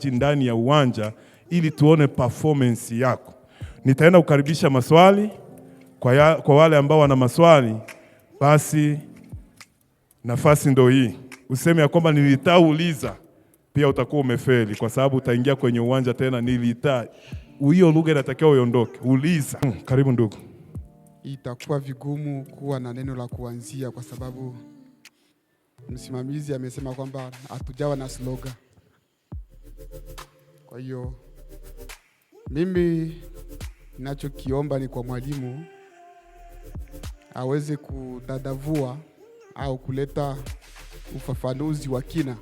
ndani ya uwanja ili tuone performance yako. Nitaenda kukaribisha maswali kwa wale ambao wana maswali, basi nafasi ndio hii. Useme ya kwamba nilitauliza, pia utakuwa umefeli kwa sababu utaingia kwenye uwanja tena nilita. Hiyo lugha inatakiwa uiondoke. Uliza. Karibu ndugu. Itakuwa vigumu kuwa na neno la kuanzia kwa sababu msimamizi amesema kwamba hatujawa na slogan. Kwa hiyo mimi ninachokiomba ni kwa mwalimu aweze kudadavua au kuleta ufafanuzi wa kina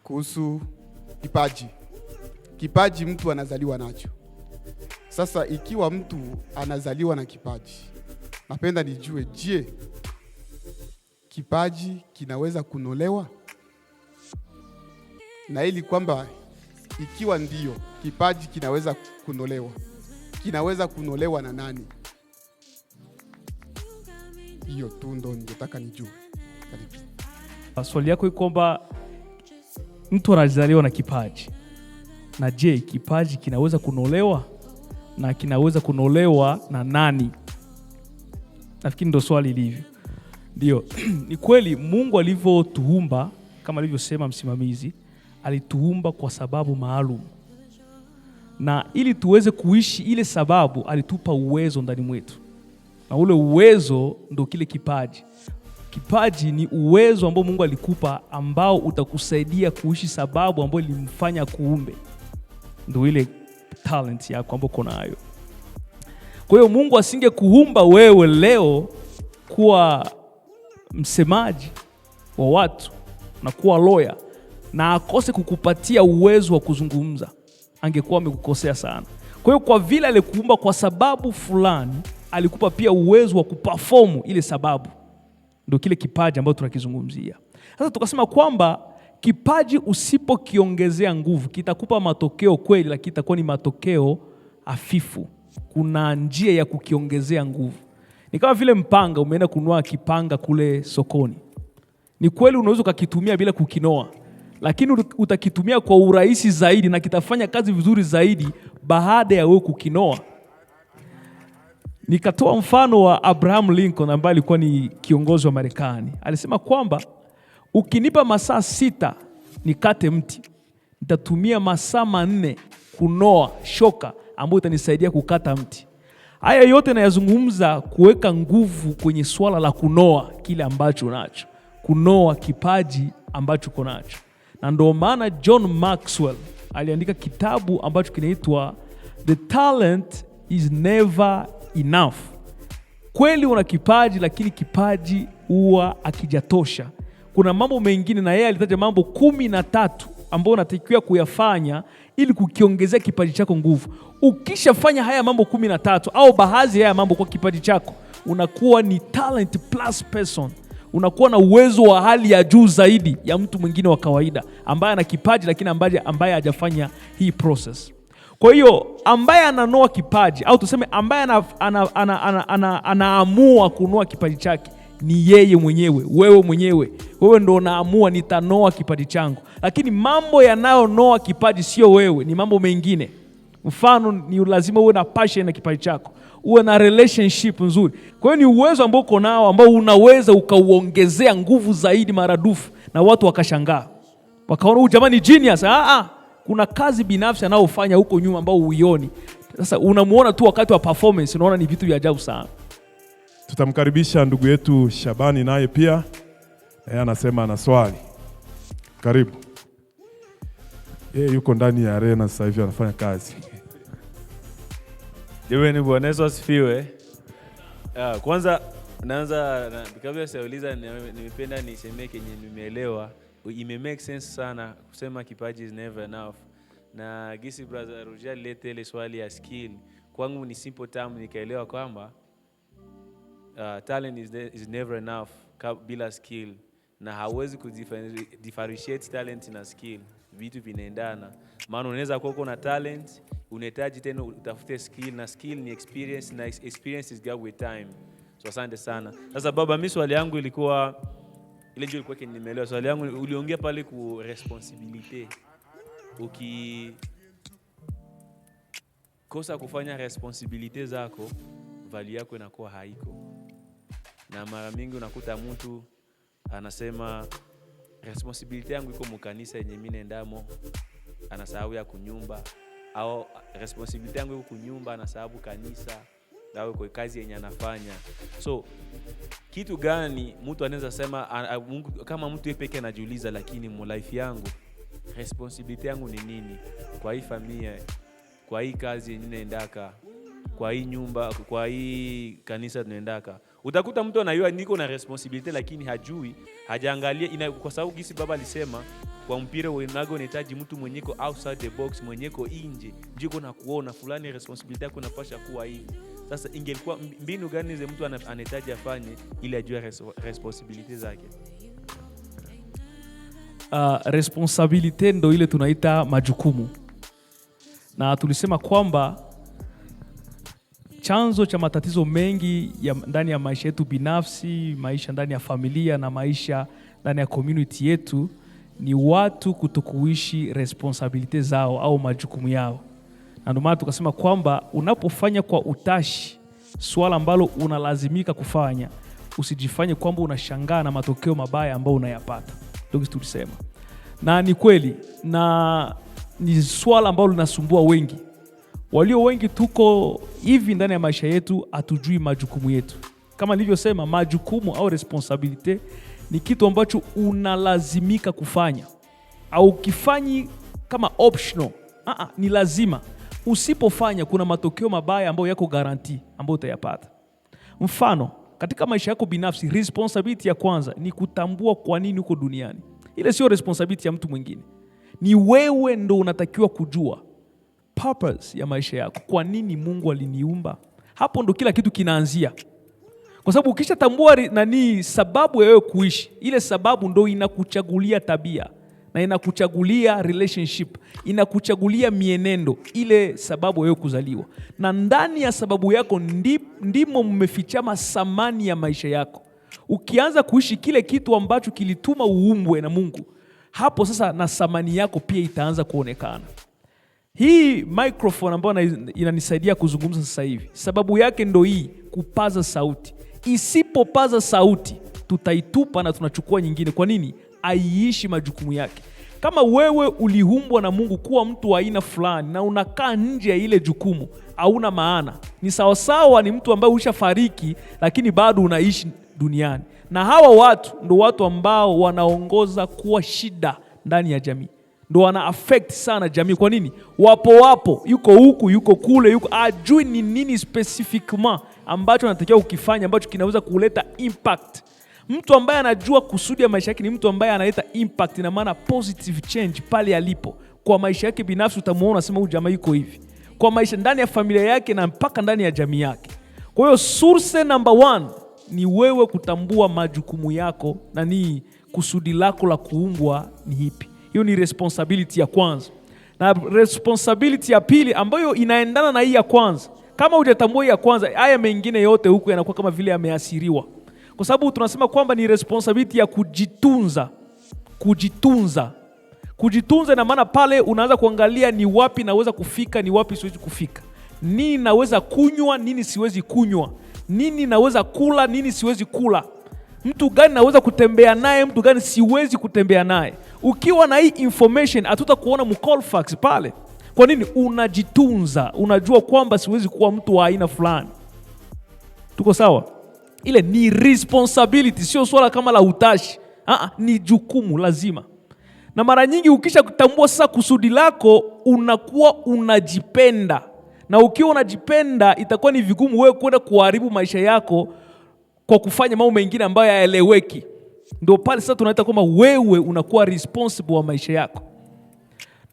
kuhusu kipaji. Kipaji mtu anazaliwa nacho. Sasa ikiwa mtu anazaliwa na kipaji, napenda nijue, je, kipaji kinaweza kunolewa? Na ili kwamba ikiwa ndiyo kipaji kinaweza kunolewa na nani? Hiyo tu ndo ningetaka nijue. Swali yako iko kwamba mtu anazaliwa na kipaji, na je, kipaji kinaweza kunolewa, na kinaweza kunolewa na nani? Nafikiri ndo swali lilivyo. Ndio. Ni kweli Mungu alivyotuumba, kama alivyosema msimamizi, alituumba kwa sababu maalum, na ili tuweze kuishi ile sababu alitupa uwezo ndani mwetu, na ule uwezo ndo kile kipaji. Kipaji ni uwezo ambao Mungu alikupa ambao utakusaidia kuishi sababu ambayo ilimfanya kuumbe. Ndio ile talent yako ambayo uko nayo. Kwa hiyo Mungu asingekuumba wewe leo kuwa msemaji wa watu na kuwa lawyer na akose kukupatia uwezo wa kuzungumza, angekuwa amekukosea sana. Kwa hiyo kwa vile alikuumba kwa sababu fulani, alikupa pia uwezo wa kuperform ile sababu. Ndio kile kipaji ambacho tunakizungumzia. Sasa tukasema kwamba kipaji usipokiongezea nguvu kitakupa matokeo kweli, lakini itakuwa ni matokeo hafifu. Kuna njia ya kukiongezea nguvu. Ni kama vile mpanga, umeenda kununua kipanga kule sokoni. Ni kweli unaweza kukitumia bila kukinoa, lakini utakitumia kwa urahisi zaidi na kitafanya kazi vizuri zaidi baada ya wewe kukinoa. Nikatoa mfano wa Abraham Lincoln ambaye alikuwa ni kiongozi wa Marekani. Alisema kwamba ukinipa masaa 6 nikate mti, nitatumia masaa 4 kunoa shoka ambayo itanisaidia kukata mti. Haya yote nayazungumza kuweka nguvu kwenye swala la kunoa kile ambacho unacho, kunoa kipaji ambacho uko nacho. Na ndio maana John Maxwell aliandika kitabu ambacho kinaitwa The Talent is Never Enough. Kweli una kipaji, lakini kipaji huwa hakijatosha. Kuna mambo mengine, na yeye alitaja mambo 13 ambayo unatakiwa kuyafanya ili kukiongezea kipaji chako nguvu. Ukishafanya haya mambo 13 au baadhi ya haya mambo kwa kipaji chako, unakuwa ni talent plus person. Unakuwa na uwezo wa hali ya juu zaidi ya mtu mwingine wa kawaida ambaye ana kipaji lakini ambaye hajafanya hii process. Kwa hiyo ambaye ananoa kipaji, au tuseme ambaye anaamua kunoa kipaji chake ni yeye mwenyewe, wewe mwenyewe. Wewe ndo unaamua nitanoa kipaji changu. Lakini mambo yanayonoa kipaji sio wewe, ni mambo mengine. Mfano ni lazima uwe na passion na kipaji chako, uwe na relationship nzuri. Kwa hiyo ni uwezo ambao uko nao ambao unaweza ukauongezea nguvu zaidi maradufu, na watu wakashangaa, wakaona huyu jamani genius. Kuna kazi binafsi anaofanya huko nyuma ambao uioni. Sasa unamuona tu wakati wa performance, unaona ni vitu vya ajabu sana. Tutamkaribisha ndugu yetu Shabani, naye pia anasema ana swali. Karibu. Yeye yuko ndani ya arena sasa hivi anafanya kazi. Jamani, Bwana Yesu asifiwe. Kwanza naanza kabla sijauliza, nimependa niseme kenye nimeelewa. Ime make sense sana kusema kipaji is never enough. Na gisi brother Roger lete ile swali ya skill, kwangu ni simple term, nikaelewa kwamba talent is never enough bila skill, na hauwezi kudifferentiate talent na skill. Vitu vinaendana. Maana unaweza kuwa uko na talent, unahitaji tena utafute skill, na skill ni experience, na experience is gained with time. So asante sana. Sasa baba, mimi swali yangu ilikuwa ile ndio ilikuwa nimeelewa. Swali yangu uliongea pale ku responsibility. ukikosa kufanya responsibility zako, value yako inakuwa haiko. Na mara mingi unakuta mtu anasema responsibility yangu iko mkanisa yenye mimi naendamo, anasahau ya kunyumba, au responsibility yangu iko kunyumba, anasahau kanisa au kwa kazi yenye anafanya. So kitu gani mtu anaweza sema kama mtu yeye pekee anajiuliza, lakini mu life yangu responsibility yangu ni nini? Kwa hii familia, kwa hii kazi yenye naendaka, kwa hii nyumba, kwa hii kanisa tunaendaka. Utakuta mtu anayua niko na responsibility lakini hajui, hajaangalia kwa sababu gisi baba alisema kwa mpira unago unahitaji mtu mwenyeko outside the box, mwenyeko nje, njiko na kuona fulani responsibility yako inapasha kuwa hivi. Sasa ingelikuwa mbinu gani ze mtu anahitaji afanye ili ajue responsibility zake? Responsibility ndo ile tunaita majukumu. Na tulisema kwamba chanzo cha matatizo mengi ndani ya maisha yetu binafsi, maisha ndani ya familia na maisha ndani ya community yetu ni watu kutokuishi responsibility zao au majukumu yao. Na ndio maana tukasema kwamba unapofanya kwa utashi swala ambalo unalazimika kufanya, usijifanye kwamba unashangaa na matokeo mabaya ambayo unayapata. Ndio tulisema. Na ni kweli, na ni swala ambalo linasumbua wengi. Walio wengi tuko hivi ndani ya maisha yetu, hatujui majukumu yetu. Kama nilivyosema, majukumu au responsibility ni kitu ambacho unalazimika kufanya, au kifanyi kama optional. Ni lazima. Usipofanya kuna matokeo mabaya ambayo yako guarantee ambayo utayapata. Mfano, katika maisha yako binafsi, responsibility ya kwanza ni kutambua kwa nini uko duniani. Ile sio responsibility ya mtu mwingine. Ni wewe ndo unatakiwa kujua purpose ya maisha yako. Kwa nini Mungu aliniumba? Hapo ndo kila kitu kinaanzia. Kwa sababu ukishatambua sababu ya wewe kuishi, ile sababu ndo inakuchagulia tabia na inakuchagulia relationship, inakuchagulia mienendo, ile sababu wewe kuzaliwa. Na ndani ya sababu yako ndimo mmefichama thamani ya maisha yako. Ukianza kuishi kile kitu ambacho kilituma uumbwe na Mungu, hapo sasa na thamani yako pia itaanza kuonekana. Hii microphone ambayo inanisaidia kuzungumza sasa hivi, sababu yake ndo hii, kupaza sauti. Isipopaza sauti, tutaitupa na tunachukua nyingine. Kwa nini? Aiishi majukumu yake. Kama wewe uliumbwa na Mungu kuwa mtu wa aina fulani na unakaa nje ya ile jukumu, hauna maana. Ni sawasawa ni mtu ambaye ushafariki lakini bado unaishi duniani. Na hawa watu ndo watu ambao wanaongoza kuwa shida ndani ya jamii. Ndo wana affect sana jamii. Kwa nini? Wapo, yuko huku, yuko kule, yuko ajui ni nini specifically ambacho anatakiwa ukifanya ambacho kinaweza kuleta impact. Mtu ambaye anajua kusudi ya maisha yake ni mtu ambaye analeta impact, na maana positive change pale alipo. Kwa maisha yake binafsi utamuona unasema huyu jamaa yuko hivi. Kwa maisha ndani ya familia yake na mpaka ndani ya jamii yake. Kwa hiyo source number 1 ni wewe kutambua majukumu yako na ni kusudi lako la kuumbwa ni hipi. Hiyo ni responsibility ya kwanza. Na responsibility ya pili ambayo inaendana na hii ya kwanza, kama hujatambua hii ya kwanza, haya mengine yote huku yanakuwa kama vile yameasiriwa. Kwa sababu tunasema kwamba ni responsibility ya kujitunza. Kujitunza na maana pale unaanza kuangalia ni wapi naweza kufika, ni wapi siwezi kufika. Nini naweza kunywa, nini siwezi kunywa. Nini naweza kula, nini siwezi kula. Mtu gani naweza kutembea naye, mtu gani siwezi kutembea naye. Ukiwa na hii information, hatutakuona mcallfax pale. Kwa nini? Unajitunza. Unajua kwamba siwezi kuwa mtu wa aina fulani. Tuko sawa? Ile ni responsibility, sio swala kama la utashi. Ni jukumu lazima. Na mara nyingi ukisha kutambua sasa kusudi lako, unakuwa unajipenda. Na ukiwa unajipenda, itakuwa ni vigumu wewe kwenda kuharibu maisha yako kwa kufanya mambo mengine ambayo hayaeleweki. Ndio pale sasa tunaita kwamba wewe unakuwa responsible wa maisha yako.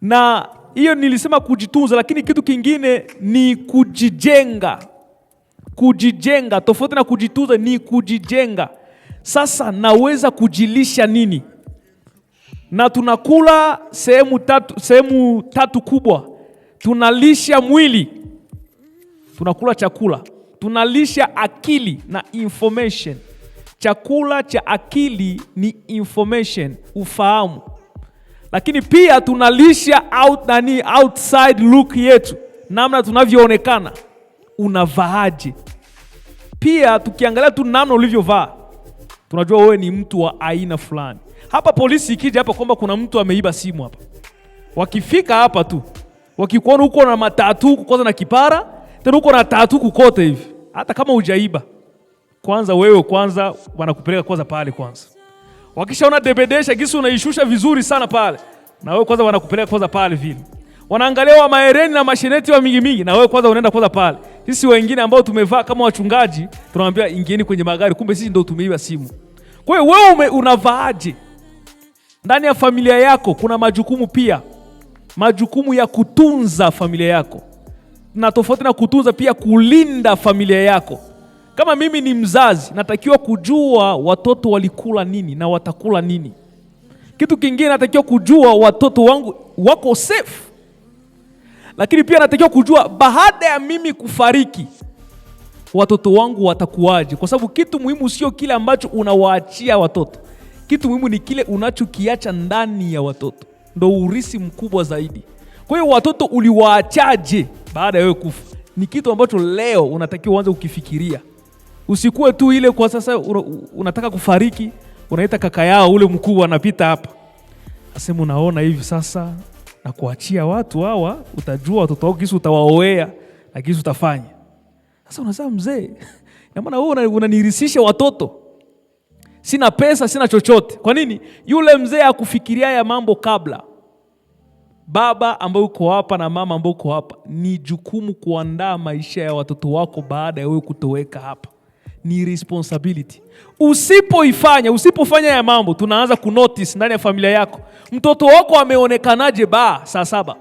Na hiyo nilisema kujitunza, lakini kitu kingine ni kujijenga. Kujijenga, tofauti na kujitunza ni kujijenga. Sasa naweza kujilisha nini? Na tunakula sehemu tatu kubwa. Tunalisha mwili. Tunakula chakula. Tunalisha akili na information. Chakula cha akili ni information, ufahamu. lakini pia tunalisha outside look yetu, namna tunavyoonekana. Unavaaje? Pia tukiangalia tu namna ulivyovaa, tunajua wewe ni mtu wa aina fulani. Hapa polisi ikija hapa kwamba kuna mtu ameiba simu hapa, wakifika hapa tu, wakikuona uko na matatu kwanza na kipara, tena uko na tatu kukote hivi, hata kama hujaiba, kwanza wewe wanakupeleka kwanza pale kwanza. Wakishaona debedesha gisi unaishusha vizuri sana pale, na wewe kwanza wanakupeleka kwanza pale vile. Wanaangalia wa mahereni na masheneti wa mingi, na wewe kwanza unaenda kwanza pale. Sisi wengine ambao tumevaa kama wachungaji, tunamwambia ingieni kwenye magari, kumbe sisi ndio tumeiba simu. Kwa hiyo wewe unavaaje? Ndani ya familia yako kuna majukumu pia. Majukumu ya kutunza familia yako. Na tofauti na kutunza, pia kulinda familia yako. Kama mimi ni mzazi, natakiwa kujua watoto walikula nini na watakula nini. Kitu kingine, natakiwa kujua watoto wangu wako safe. Lakini pia natakiwa kujua baada ya mimi kufariki, watoto wangu watakuwaje. Kwa sababu kitu muhimu sio kile ambacho unawaachia watoto. Kitu muhimu ni kile unachokiacha ndani ya watoto. Ndio urithi mkubwa zaidi. Kwa hiyo watoto uliwaachaje baada ya wewe kufa, ni kitu ambacho leo unatakiwa uanze ukifikiria. Usikue tu ile kwa sasa unataka kufariki, unaita kaka yao ule mkubwa anapita hapa, asema unaona hivi sasa na kuachia watu hawa, utajua watoto wako kisi utawaoea na kisi utafanya. Sasa unasema mzee, na maana wewe unanirisisha watoto, sina pesa, sina chochote. Kwa nini? Yule mzee akufikiria ya mambo kabla. Baba ambaye uko hapa na mama ambaye uko hapa, ni jukumu kuandaa maisha ya watoto wako baada ya wewe kutoweka hapa. Ni responsibility. Usipofanya ya mambo, tunaanza kunotice ndani ya familia yako. Mtoto wako ameonekanaje saa 7?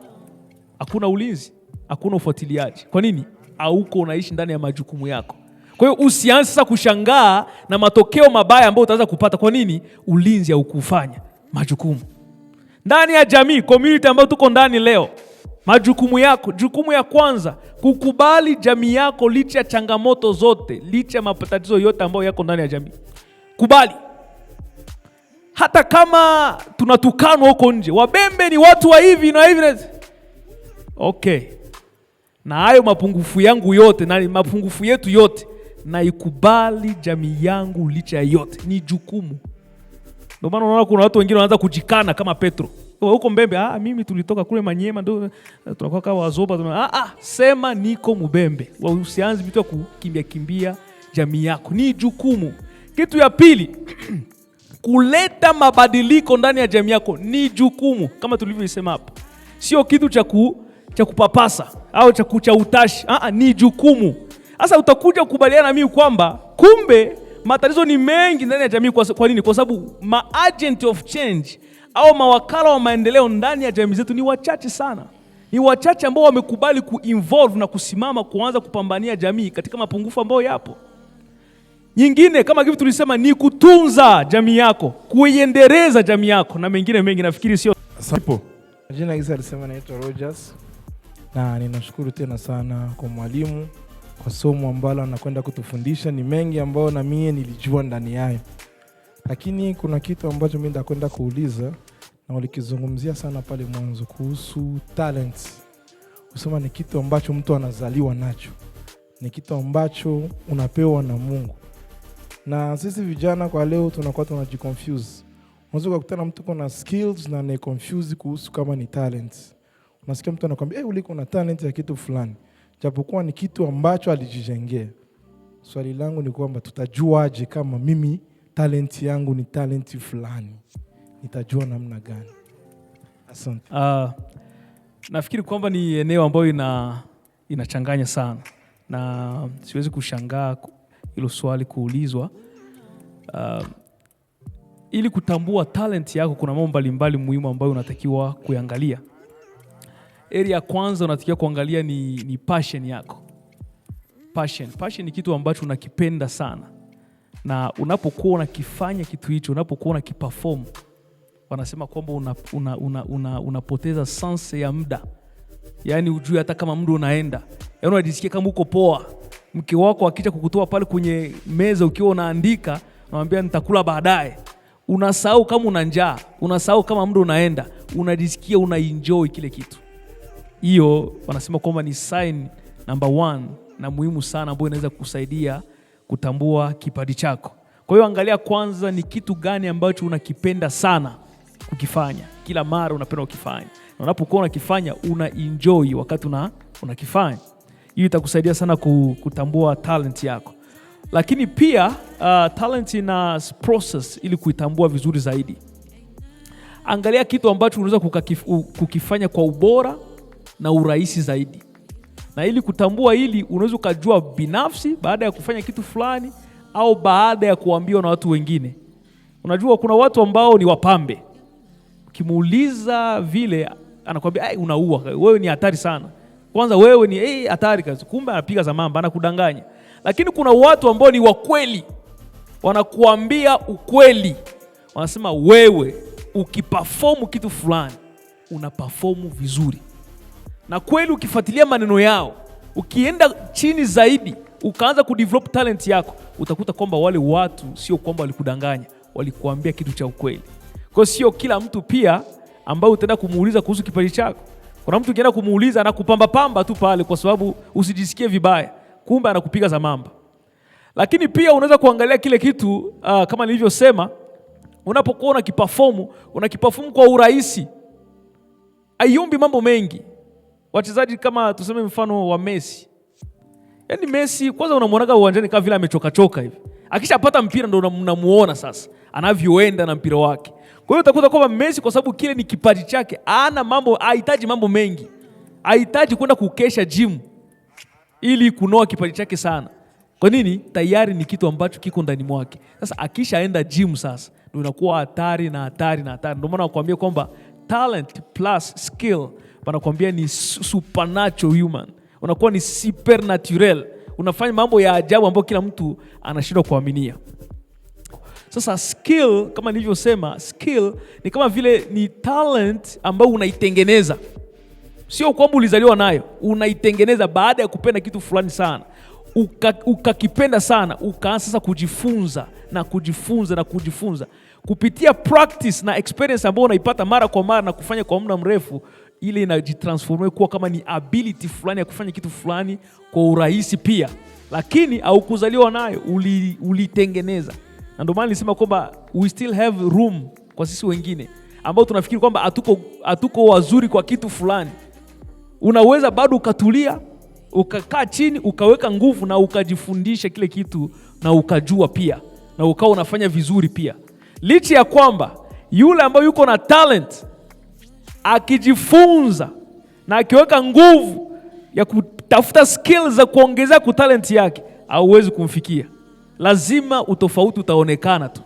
Hakuna ulinzi, hakuna ufuatiliaji. Kwa nini? Hauko unaishi ndani ya majukumu yako. Kwa hiyo usianze sasa kushangaa na matokeo mabaya ambayo utaanza kupata. Kwa nini? Ulinzi haukufanya majukumu. Ndani ya jamii, community ambayo tuko ndani leo, majukumu yako, jukumu ya kwanza, kukubali jamii yako licha ya changamoto zote, licha ya matatizo yote ambayo yako ndani ya jamii. Kubali. Hata kama tunatukanwa huko nje, Wabembe ni watu wa hivi na hivi. Okay. Na hayo mapungufu yangu yote, na mapungufu yetu yote, na ikubali jamii yangu licha ya yote. Ni jukumu. Ndio maana unaona kuna watu wengine wanaanza kujikana kama Petro. Huko Mbembe, mimi tulitoka kule Manyema, ndio tunakuwa kama Wazoba. Sema niko Mbembe. Usianze vitu ya kimbia jamii yako. Ni jukumu. Kitu ya pili, kuleta mabadiliko ndani ya jamii yako ni jukumu, kama tulivyosema hapa. Sio kitu cha kupapasa au cha utashi. Ni jukumu. Sasa utakuja kukubaliana na mimi kwamba kumbe matatizo ni mengi ndani ya jamii. Kwa nini? Kwa sababu agent of change au mawakala wa maendeleo ndani ya jamii zetu ni wachache sana. Ni wachache ambao wamekubali kuinvolve na kusimama kuanza kupambania jamii katika mapungufu ambayo yapo. Nyingine kama kitu tulisema ni kutunza jamii yako, kuiendeleza jamii yako na mengine mengi, nafikiri sio sipo. Jina hizi alisema naitwa Rogers, na ninashukuru tena sana kwa mwalimu kwa somo ambalo anakwenda kutufundisha. Ni mengi ambayo na mimi nilijua ndani yayo, lakini kuna kitu ambacho mimi nitakwenda kuuliza na walikizungumzia sana pale mwanzo kuhusu talents. Usema ni kitu ambacho mtu anazaliwa nacho, ni kitu ambacho unapewa na Mungu. Na sisi vijana kwa leo tunakuwa tunajiconfuse. Unaweza kukutana mtu kuna skills na ni confuse kuhusu kama ni talents. Unasikia mtu anakuambia uliko na talent ya kitu fulani, japokuwa ni kitu ambacho alijijengea. Swali langu ni kwamba tutajuaje kama mimi talent yangu ni talent fulani? Nitajua namna gani? Asante. Nafikiri kwamba ni eneo ambayo inachanganya sana, na siwezi kushangaa hilo swali kuulizwa. Ili kutambua talent yako kuna mambo mbalimbali muhimu ambayo unatakiwa kuangalia. Area ya kwanza unatakiwa kuangalia ni passion yako. Passion ni kitu ambacho unakipenda sana. Na unapokuwa unakifanya kitu hicho, unapokuwa unakiperform, wanasema kwamba unapoteza sense ya muda. Yaani ujue hata kama muda unaenda. Yaani unajisikia kama uko poa. Mke wako akija kukutoa pale kwenye meza ukiwa unaandika, unamwambia nitakula baadaye. Unasahau kama una njaa, unasahau kama muda unaenda. unajisikia unaenjoy kile kitu. Hiyo wanasema kwamba ni sign number 1 na muhimu sana ambayo inaweza kusaidia kutambua kipaji chako. Kwa hiyo angalia kwanza ni kitu gani ambacho unakipenda sana kukifanya. Kila mara unapenda ukifanya. Na unapokuwa unakifanya unaenjoy wakati unakifanya. Hiyo itakusaidia sana kutambua talent yako. Lakini pia talent ina process ili kuitambua vizuri zaidi. Angalia kitu ambacho unaweza kukifanya kwa ubora na urahisi zaidi. Na ili kutambua hili unaweza ukajua binafsi baada ya kufanya kitu fulani au baada ya kuambiwa na watu wengine. Unajua kuna watu ambao ni wapambe. Ukimuuliza vile anakuambia unaua, wewe ni hatari sana. Kwanza wewe ni hatari kazi. Kumbe anapiga za mamba, anakudanganya. Lakini kuna watu ambao ni wakweli. Wanakuambia ukweli. Wanasema wewe ukiperform kitu fulani unaperform vizuri. Na kweli ukifuatilia maneno yao, ukienda chini zaidi, ukaanza kudevelop talent yako, utakuta kwamba wale watu sio kwamba walikudanganya, walikuambia kitu cha ukweli. Kwa sio kila mtu pia ambao utaenda kumuuliza kuhusu kipaji chako. Kuna mtu ukienda kumuuliza anakupamba pamba tu pale kwa sababu usijisikie vibaya, kumbe anakupiga za mamba. Lakini pia unaweza kuangalia kile kitu kama nilivyosema, unapokuwa unakiperform kwa urahisi. Aiombi mambo mengi. Wachezaji kama tuseme mfano wa Messi. Yaani Messi kwanza unamwonaga uwanjani kama vile amechoka hivi. Akishapata mpira ndio unamuona sasa anavyoenda na mpira wake. Kwa hiyo utakuta kwamba Messi kwa sababu kile ni kipaji chake, hahitaji mambo mengi. Hahitaji kwenda kukesha gym ili kunoa kipaji chake sana. Kwa nini? Tayari ni kitu ambacho kiko ndani mwake. Sasa akishaenda gym sasa ndio inakuwa hatari na hatari na hatari. Ndio maana nakwambia kwamba talent plus skill wanakuambia ni supernatural human. Unakuwa ni supernatural. Unafanya mambo ya ajabu ambayo kila mtu anashindwa kuaminia. Sasa skill, kama nilivyosema, skill ni kama vile ni talent ambayo unaitengeneza. Sio kwamba ulizaliwa nayo, unaitengeneza baada ya kupenda kitu fulani sana. Ukakipenda sana, ukaanza sasa kujifunza na kujifunza na kujifunza. Kupitia practice na experience ambayo unaipata mara kwa mara na kufanya kwa muda mrefu, ile inajitransform kuwa kama ni ability fulani ya kufanya kitu fulani kwa urahisi pia. Lakini haukuzaliwa nayo, ulitengeneza. Na ndio maana nilisema kwamba we still have room kwa sisi wengine ambao tunafikiri kwamba hatuko wazuri kwa kitu fulani. Unaweza bado ukatulia, ukakaa chini, ukaweka nguvu na ukajifundisha kile kitu na ukajua pia na ukawa unafanya vizuri pia. Licha ya kwamba yule ambaye yuko na talent akijifunza na akiweka nguvu ya kutafuta skills za kuongeza ku talent yake, hauwezi kumfikia. Lazima utofauti utaonekana tu.